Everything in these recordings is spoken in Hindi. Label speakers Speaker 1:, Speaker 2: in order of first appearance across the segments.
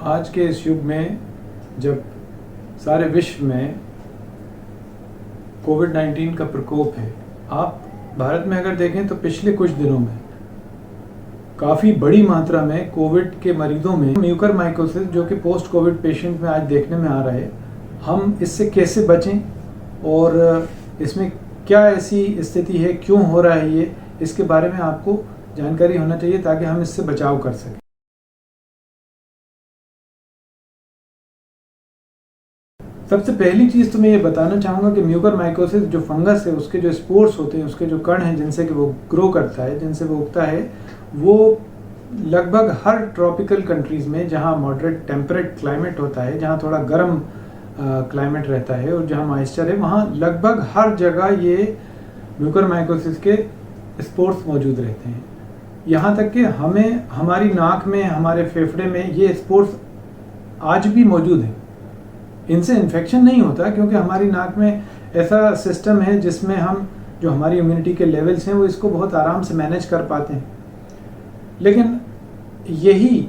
Speaker 1: आज के इस युग में जब सारे विश्व में कोविड-19 का प्रकोप है, आप भारत में अगर देखें तो पिछले कुछ दिनों में काफ़ी बड़ी मात्रा में कोविड के मरीजों में म्यूकरमाइकोसिस जो कि पोस्ट कोविड पेशेंट में आज देखने में आ रहा है, हम इससे कैसे बचें और इसमें क्या ऐसी स्थिति है, क्यों हो रहा है ये, इसके बारे में आपको जानकारी होना चाहिए ताकि हम इससे बचाव कर सकें। सबसे पहली चीज़ तो मैं ये बताना चाहूँगा कि म्यूकरमाइकोसिस जो फंगस है, उसके जो स्पोर्स होते हैं, उसके जो कण हैं जिनसे कि वो ग्रो करता है, जिनसे वो उगता है, वो लगभग हर ट्रॉपिकल कंट्रीज़ में जहाँ मॉडरेट टेम्परेट क्लाइमेट होता है, जहाँ थोड़ा गर्म क्लाइमेट रहता है और जहाँ मॉइस्चर है, वहाँ लगभग हर जगह ये म्यूकरमाइकोसिस के स्पोर्स मौजूद रहते हैं। यहाँ तक कि हमें हमारी नाक में, हमारे फेफड़े में ये स्पोर्स आज भी मौजूद हैं। इनसे इन्फेक्शन नहीं होता क्योंकि हमारी नाक में ऐसा सिस्टम है जिसमें हम जो हमारी इम्यूनिटी के लेवल्स हैं वो इसको बहुत आराम से मैनेज कर पाते हैं। लेकिन यही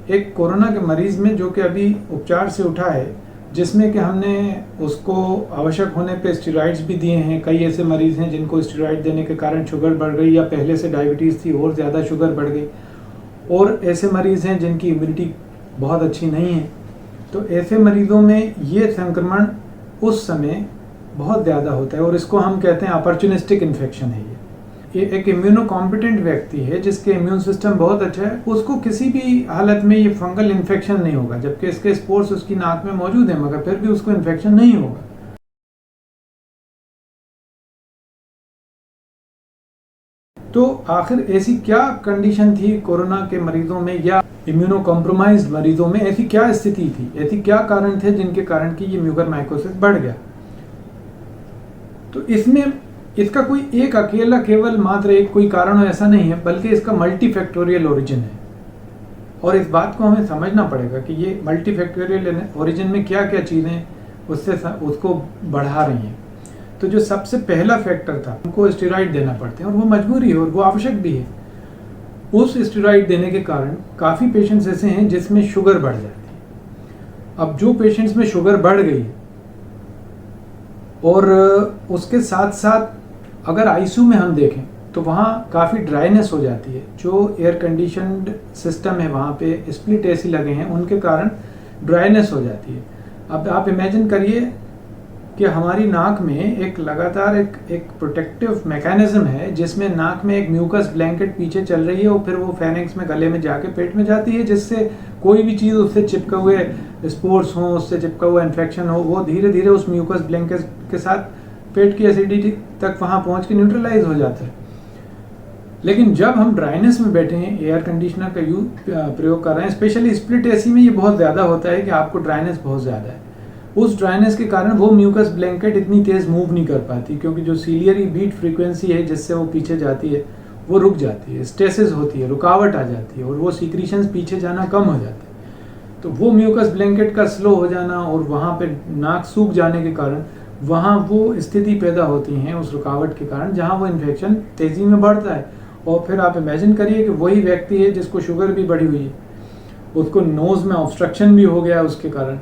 Speaker 1: एक कोरोना के मरीज़ में जो कि अभी उपचार से उठा है, जिसमें कि हमने उसको आवश्यक होने पे स्टेरॉइड्स भी दिए हैं। कई ऐसे मरीज़ हैं जिनको स्टेरॉइड देने के कारण शुगर बढ़ गई या पहले से डायबिटीज़ थी और ज़्यादा शुगर बढ़ गई, और ऐसे मरीज़ हैं जिनकी इम्यूनिटी बहुत अच्छी नहीं है। तो ऐसे मरीजों में ये संक्रमण उस समय बहुत ज़्यादा होता है और इसको हम कहते हैं अपॉर्चुनिस्टिक इन्फेक्शन है। ये एक इम्यूनो कॉम्पिटेंट व्यक्ति है जिसके इम्यून सिस्टम बहुत अच्छा है, उसको किसी भी हालत में ये फंगल इन्फेक्शन नहीं होगा, जबकि इसके स्पोर्स उसकी नाक में मौजूद है मगर फिर भी उसको इन्फेक्शन नहीं होगा। तो आखिर ऐसी क्या कंडीशन थी कोरोना के मरीजों में या इम्यूनो कॉम्प्रोमाइज्ड मरीजों में, ऐसी क्या स्थिति थी, ऐसी क्या कारण थे जिनके कारण कि ये म्यूकरमाइकोसिस बढ़ गया? तो इसमें इसका कोई एक अकेला केवल मात्र एक कोई कारण ऐसा नहीं है, बल्कि इसका मल्टीफैक्टोरियल ओरिजिन है। और इस बात को हमें समझना पड़ेगा कि ये मल्टीफैक्टोरियल ओरिजिन में क्या क्या चीज़ें उसको बढ़ा रही हैं। तो जो सबसे पहला फैक्टर था, उनको स्टेरॉइड देना पड़ते हैं और वो मजबूरी है और वो आवश्यक भी है। उस स्टेरॉइड देने के कारण काफ़ी पेशेंट्स ऐसे हैं जिसमें शुगर बढ़ जाती है। अब जो पेशेंट्स में शुगर बढ़ गई और उसके साथ साथ अगर आईसीयू में हम देखें तो वहाँ काफ़ी ड्राइनेस हो जाती है। जो एयर कंडीशनड सिस्टम है वहाँ पे स्प्लिट एसी लगे हैं, उनके कारण ड्राइनेस हो जाती है। अब आप इमेजिन करिए कि हमारी नाक में एक लगातार एक प्रोटेक्टिव मैकेनिज्म है जिसमें नाक में एक म्यूकस ब्लैंकेट पीछे चल रही है और फिर वो फेनिक्स में गले में जाके पेट में जाती है, जिससे कोई भी चीज़ उससे चिपके हुए स्पोर्स हो, उससे चिपका हुआ इन्फेक्शन हो, वो धीरे धीरे उस म्यूकस ब्लैंकेट के साथ पेट की एसिडिटी तक वहाँ पहुँच के न्यूट्रलाइज हो जाता है। लेकिन जब हम ड्राइनेस में बैठे हैं, एयर कंडीशनर का प्रयोग कर रहे हैं, स्पेशली स्प्लिट एसी में ये बहुत ज़्यादा होता है कि आपको ड्राइनेस बहुत ज़्यादा है। उस ड्राइनेस के कारण वो म्यूकस ब्लैंकेट इतनी तेज़ मूव नहीं कर पाती क्योंकि जो सीलियरी बीट फ्रीक्वेंसी है जिससे वो पीछे जाती है वो रुक जाती है, स्टेसिस होती है, रुकावट आ जाती है और वो सीक्रीशंस पीछे जाना कम हो जाते हैं। तो वो म्यूकस ब्लैंकेट का स्लो हो जाना और वहाँ पे नाक सूख जाने के कारण वहाँ वो स्थिति पैदा होती हैं उस रुकावट के कारण जहाँ वो इन्फेक्शन तेज़ी में बढ़ता है। और फिर आप इमेजिन करिए कि वही व्यक्ति है जिसको शुगर भी बढ़ी हुई है, उसको नोज़ में ऑब्स्ट्रक्शन भी हो गया उसके कारण,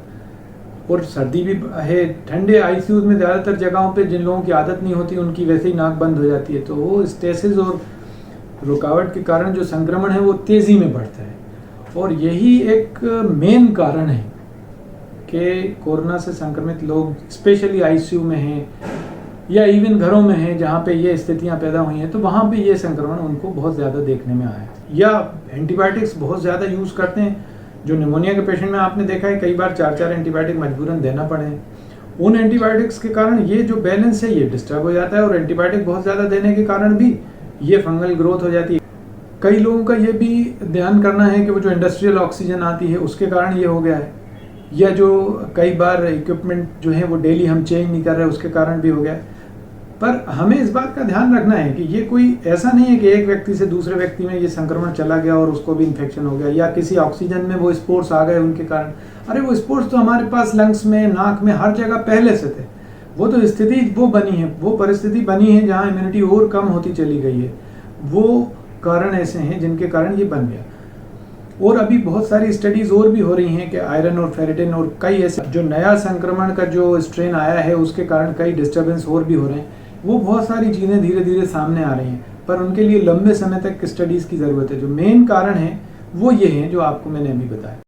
Speaker 1: और सर्दी भी है। ठंडे आईसीयू में ज़्यादातर जगहों पे जिन लोगों की आदत नहीं होती उनकी वैसे ही नाक बंद हो जाती है। तो वो स्टेसिस और रुकावट के कारण जो संक्रमण है वो तेज़ी में बढ़ता है। और यही एक मेन कारण है कि कोरोना से संक्रमित लोग स्पेशली आईसीयू में हैं या इवन घरों में हैं जहाँ पे ये स्थितियाँ पैदा हुई हैं, तो वहाँ पे ये संक्रमण उनको बहुत ज़्यादा देखने में आया। या एंटीबायोटिक्स बहुत ज़्यादा यूज़ करते हैं। जो निमोनिया के पेशेंट में आपने देखा है कई बार 4-4 एंटीबायोटिक मजबूरन देना पड़े हैं। उन एंटीबायोटिक्स के कारण ये जो बैलेंस है ये डिस्टर्ब हो जाता है और एंटीबायोटिक बहुत ज़्यादा देने के कारण भी ये फंगल ग्रोथ हो जाती है। कई लोगों का ये भी ध्यान करना है कि वो जो इंडस्ट्रियल ऑक्सीजन आती है उसके कारण ये हो गया है, या जो कई बार इक्विपमेंट जो है वो डेली हम चेंज नहीं कर रहे उसके कारण भी हो गया है। पर हमें इस बात का ध्यान रखना है कि ये कोई ऐसा नहीं है कि एक व्यक्ति से दूसरे व्यक्ति में ये संक्रमण चला गया और उसको भी इन्फेक्शन हो गया, या किसी ऑक्सीजन में वो स्पोर्स आ गए उनके कारण। अरे वो स्पोर्स तो हमारे पास लंग्स में, नाक में, हर जगह पहले से थे। वो तो स्थिति वो बनी है, वो परिस्थिति बनी है जहाँ इम्यूनिटी और कम होती चली गई है। वो कारण ऐसे हैं जिनके कारण ये बन गया। और अभी बहुत सारी स्टडीज और भी हो रही हैं कि आयरन और फेरेटिन और कई ऐसे जो नया संक्रमण का जो स्ट्रेन आया है उसके कारण कई डिस्टर्बेंस और भी हो रहे हैं। वो बहुत सारी चीज़ें धीरे धीरे सामने आ रही हैं, पर उनके लिए लंबे समय तक स्टडीज़ की ज़रूरत है। जो मेन कारण है वो ये हैं जो आपको मैंने अभी बताया।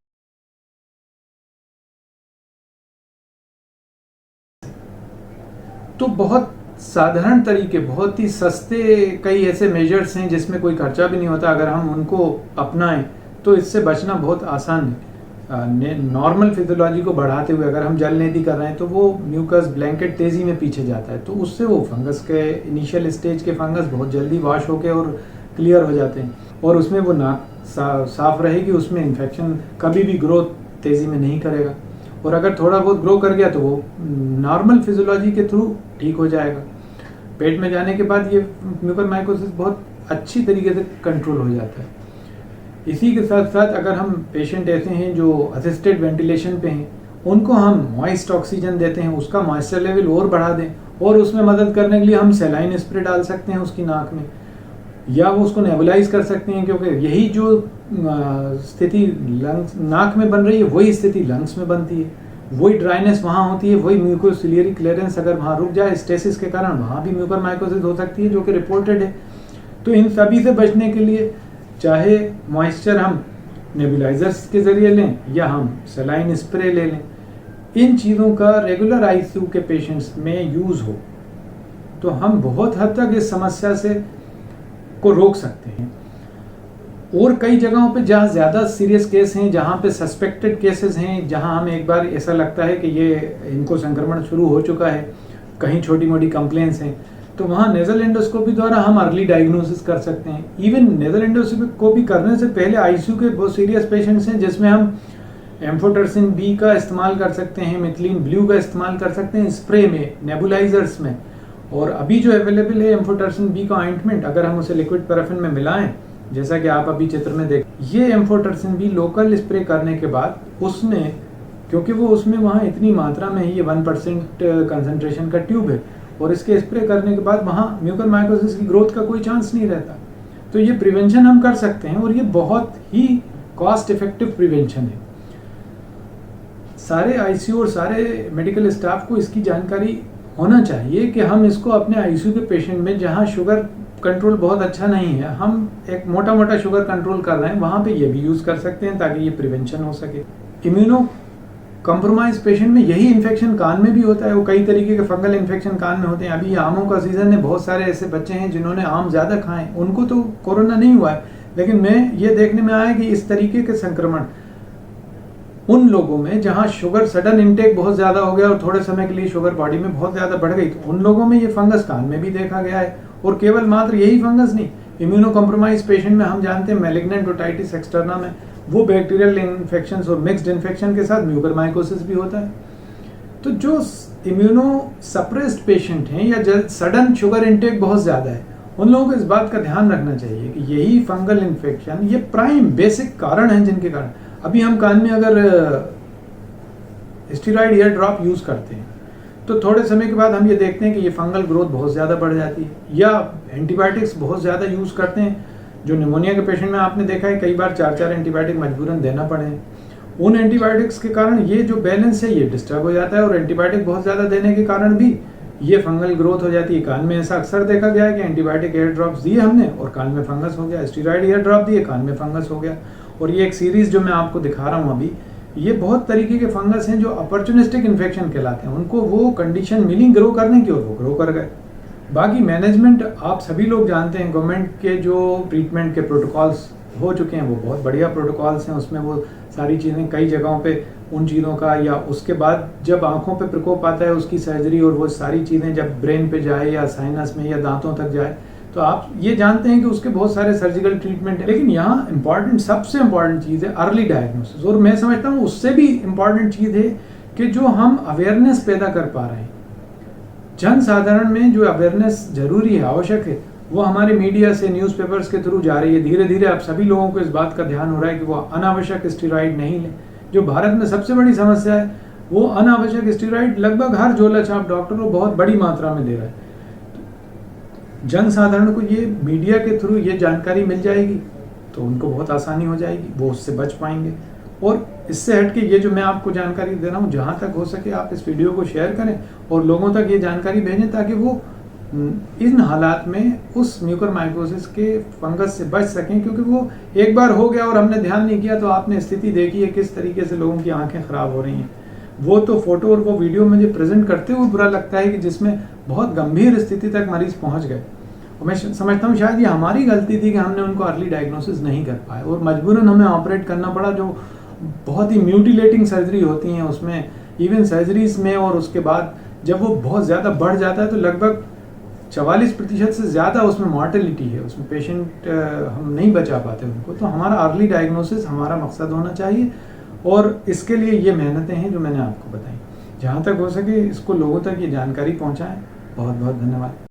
Speaker 1: तो बहुत साधारण तरीके, बहुत ही सस्ते कई ऐसे मेजर्स हैं जिसमें कोई खर्चा भी नहीं होता। अगर हम उनको अपनाएं तो इससे बचना बहुत आसान है। नॉर्मल फिजियोलॉजी को बढ़ाते हुए अगर हम जल नेदी कर रहे हैं तो वो म्यूकस ब्लैंकेट तेज़ी में पीछे जाता है, तो उससे वो फंगस के इनिशियल स्टेज के फंगस बहुत जल्दी वॉश होके और क्लियर हो जाते हैं, और उसमें वो नाक साफ रहेगी, उसमें इन्फेक्शन कभी भी ग्रोथ तेज़ी में नहीं करेगा। और अगर थोड़ा बहुत ग्रो कर गया तो वो नॉर्मल फिजियोलॉजी के थ्रू ठीक हो जाएगा। पेट में जाने के बाद ये म्यूकरमाइकोसिस बहुत अच्छी तरीके से कंट्रोल हो जाता है। इसी के साथ साथ अगर हम पेशेंट ऐसे हैं जो असिस्टेड वेंटिलेशन पे हैं, उनको हम मॉइस्ट ऑक्सीजन देते हैं, उसका मॉइस्चर लेवल और बढ़ा दें, और उसमें मदद करने के लिए हम सलाइन स्प्रे डाल सकते हैं उसकी नाक में, या वो उसको नेबुलाइज कर सकते हैं, क्योंकि यही जो स्थिति लंग्स नाक में बन रही है वही स्थिति लंग्स में बनती है, वही ड्राइनेस वहाँ होती है, वही म्यूकोसिलियरी क्लियरेंस अगर वहाँ रुक जाए स्टेसिस के कारण वहाँ भी म्यूकरमाइकोसिस हो सकती है, जो कि रिपोर्टेड है। तो इन सभी से बचने के लिए चाहे मॉइस्चर हम नेबुलाइजर्स के जरिए लें या हम सलाइन स्प्रे ले लें, इन चीज़ों का रेगुलर आईसीयू के पेशेंट्स में यूज़ हो तो हम बहुत हद तक इस समस्या से को रोक सकते हैं। और कई जगहों पे जहाँ ज़्यादा सीरियस केस हैं, जहाँ पे सस्पेक्टेड केसेस हैं, जहाँ हमें एक बार ऐसा लगता है कि ये इनको संक्रमण शुरू हो चुका है, कहीं छोटी मोटी कंप्लेंट्स हैं, तो वहाँ नेजल एंडोस्कोपी द्वारा हम अर्ली डायग्नोसिस कर सकते हैं। इवन नेजल एंडोस्कोपी करने से पहले आईसीयू के बहुत सीरियस पेशेंट्स हैं जिसमें हम एम्फोटरसिन बी का इस्तेमाल कर सकते हैं, मिथिलीन ब्लू का इस्तेमाल कर सकते हैं स्प्रे में, नेबुलाइजर्स में। और अभी जो अवेलेबल है एम्फोटरसिन बी का ऑइंटमेंट, अगर हम उसे लिक्विड पैराफिन में मिलाएं, जैसा कि आप अभी चित्र में देख, ये एम्फोटरसिन बी लोकल स्प्रे करने के बाद उसमें, क्योंकि वो उसमें वहाँ इतनी मात्रा में ही ये 1% कंसंट्रेशन का ट्यूब है, और इसके स्प्रे करने के बाद वहाँ म्यूकरमाइकोसिस की ग्रोथ का कोई चांस नहीं रहता। तो ये प्रिवेंशन हम कर सकते हैं, और ये बहुत ही कॉस्ट इफेक्टिव प्रिवेंशन है। सारे आईसीयू और सारे मेडिकल स्टाफ को इसकी जानकारी होना चाहिए कि हम इसको अपने आईसीयू के पेशेंट में जहाँ शुगर कंट्रोल बहुत अच्छा नहीं है, हम एक मोटा मोटा शुगर कंट्रोल कर रहे हैं, वहाँ पे ये भी यूज़ कर सकते हैं ताकि ये प्रिवेंशन हो सके। इम्यूनो कॉम्प्रोमाइज पेशेंट में यही इन्फेक्शन कान में भी होता है, वो कई तरीके के फंगल इन्फेक्शन कान में होते हैं। अभी आमों का सीज़न है, बहुत सारे ऐसे बच्चे हैं जिन्होंने आम ज़्यादा खाए, उनको तो कोरोना नहीं हुआ है, लेकिन मैं ये देखने में आया कि इस तरीके के संक्रमण उन लोगों में जहाँ शुगर सडन इनटेक बहुत ज़्यादा हो गया और थोड़े समय के लिए शुगर बॉडी में बहुत ज़्यादा बढ़ गई, तो उन लोगों में ये फंगस कान में भी देखा गया है। और केवल मात्र यही फंगस नहीं, इम्यूनो कॉम्प्रोमाइज पेशेंट में हम जानते हैं मैलिग्नेंट ओटाइटिस एक्सटर्ना में वो बैक्टीरियल इन्फेक्शन और मिक्स्ड इन्फेक्शन के साथ म्यूकरमाइकोसिस भी होता है। तो जो इम्यूनो सप्रेस्ड पेशेंट हैं या सडन शुगर इनटेक बहुत ज़्यादा है, उन लोगों को इस बात का ध्यान रखना चाहिए कि यही फंगल इन्फेक्शन ये प्राइम बेसिक कारण हैं जिनके कारण अभी हम कान में अगर स्टेरॉइड ईयर ड्रॉप यूज़ करते हैं तो थोड़े समय के बाद हम ये देखते हैं कि ये फंगल ग्रोथ बहुत ज़्यादा बढ़ जाती है, या एंटीबायोटिक्स बहुत ज़्यादा यूज़ करते हैं। जो निमोनिया के पेशेंट में आपने देखा है कई बार 4-4 एंटीबायोटिक मजबूरन देना पड़े हैं। उन एंटीबायोटिक्स के कारण ये जो बैलेंस है ये डिस्टर्ब हो जाता है, और एंटीबायोटिक बहुत ज़्यादा देने के कारण भी ये फंगल ग्रोथ हो जाती है। कान में ऐसा अक्सर देखा गया है कि एंटीबायोटिक एयर ड्रॉप्स दिए हमने और कान में फंगस हो गया, स्टेरॉइड एयर ड्रॉप दिए कान में फंगस हो गया। और ये एक सीरीज जो मैं आपको दिखा रहा हूँ अभी, ये बहुत तरीके के फंगस हैं जो अपॉर्चुनिस्टिक इन्फेक्शन कहलाते हैं। उनको वो कंडीशन मिली ग्रो करने की और वो ग्रो कर गए। बाकी मैनेजमेंट आप सभी लोग जानते हैं, गवर्नमेंट के जो ट्रीटमेंट के प्रोटोकॉल्स हो चुके हैं वो बहुत बढ़िया प्रोटोकॉल्स हैं। उसमें वो सारी चीज़ें कई जगहों पे उन चीज़ों का, या उसके बाद जब आंखों पे प्रकोप आता है उसकी सर्जरी, और वो सारी चीज़ें जब ब्रेन पे जाए या साइनस में या दांतों तक जाए, तो आप ये जानते हैं कि उसके बहुत सारे सर्जिकल ट्रीटमेंट है। लेकिन यहाँ इंपॉर्टेंट, सबसे इंपॉर्टेंट चीज़ है अर्ली डायग्नोसिस। और मैं समझता हूँ उससे भी इम्पॉर्टेंट चीज़ है कि जो हम अवेयरनेस पैदा कर पा रहे हैं, जन साधारण में जो अवेयरनेस जरूरी है, आवश्यक है, वो हमारे मीडिया से, न्यूज़पेपर्स के थ्रू जा रही है। धीरे धीरे आप सभी लोगों को इस बात का ध्यान हो रहा है कि वो अनावश्यक स्टेरॉइड नहीं लें। जो भारत में सबसे बड़ी समस्या है वो अनावश्यक स्टेरॉइड लगभग हर झोला छाप डॉक्टर को बहुत बड़ी मात्रा में दे रहा है। जन साधारण को ये मीडिया के थ्रू ये जानकारी मिल जाएगी तो उनको बहुत आसानी हो जाएगी, वो उससे बच पाएंगे। और इससे हट के ये जो मैं आपको जानकारी दे रहा हूँ, जहाँ तक हो सके आप इस वीडियो को शेयर करें और लोगों तक ये जानकारी भेजें, ताकि वो इन हालात में उस म्यूकरमाइकोसिस के फंगस से बच सकें। क्योंकि वो एक बार हो गया और हमने ध्यान नहीं किया, तो आपने स्थिति देखी है किस तरीके से लोगों की आंखें ख़राब हो रही हैं। वो तो फोटो और वो वीडियो मुझे प्रेजेंट करते हुए बुरा लगता है कि जिसमें बहुत गंभीर स्थिति तक मरीज पहुंच गए। और मैं समझता हूँ शायद ये हमारी गलती थी कि हमने उनको अर्ली डायग्नोसिस नहीं कर पाए और मजबूरन हमें ऑपरेट करना पड़ा, जो बहुत ही म्यूटिलेटिंग सर्जरी होती हैं। उसमें इवन सर्जरीज में और उसके बाद जब वो बहुत ज़्यादा बढ़ जाता है तो लगभग 44% से ज़्यादा उसमें मॉर्टेलिटी है, उसमें पेशेंट हम नहीं बचा पाते उनको। तो हमारा अर्ली डायग्नोसिस हमारा मकसद होना चाहिए और इसके लिए ये मेहनतें हैं जो मैंने आपको बताई। जहाँ तक हो सके इसको लोगों तक ये जानकारी पहुँचाएँ। बहुत बहुत धन्यवाद।